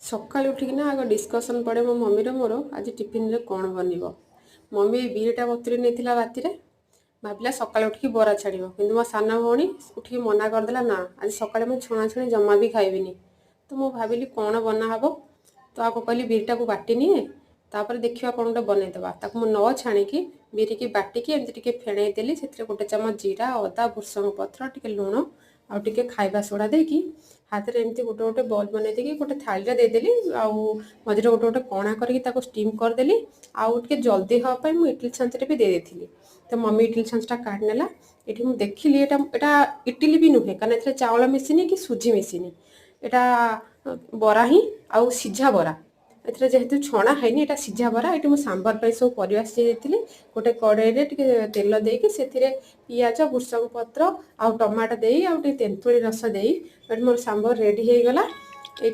सकाळୁ उठिकिना आग डिस्कसन पड़े मो मम्मी मोर आज टिफिन रे कौन बनब। मम्मी बीटा बतुरी नहीं राति भाविला सकाଳେ उठिकी बरा छाड़ कि मो सान भौणी उठिकी मना करदेला ना आज सकाଳେ मैं छणाछुणी जमा भी खाइबिनी। तो मुझे भाविली कौन बना हम तो आपको कहली बीटा को बाटी निए तापर देखा कौन गोटे बनईदे ताको न छाणिकी बीरी की बाटिकी एमती फेणई देली से गोटे चमच जीरा अदा भुसंग पत्र टे लुण आउ टे खाइबा सोडा देकी हाथ में एमती गोटे गोटे बॉल बनई देकी गोटे थाली देदेली आउ मझे गोटे गोटे कणा करके स्टीम करदेली आउ टे जल्दी हाँपाई मुझे इडली छांचरे भी दे देती। तो मम्मी इडली छांचटा काढ़नेला ये मुझे देखिली एटा इडली भी नुहे कारण चाउल मिसिनी कि सुजी मिसिनी एटा बरा ही आउ सीझा बरा एथरे जेहेतु छणा हैनी एटा सीझा बरा ये मुझे सांबर पर सब परिवा सीझी गोटे कड़े तेल देकी से पियाज भुसंग पत्र आउ टमाटो दे आउ तेंतुली रस दे मोर सांबर रेडी हो गला।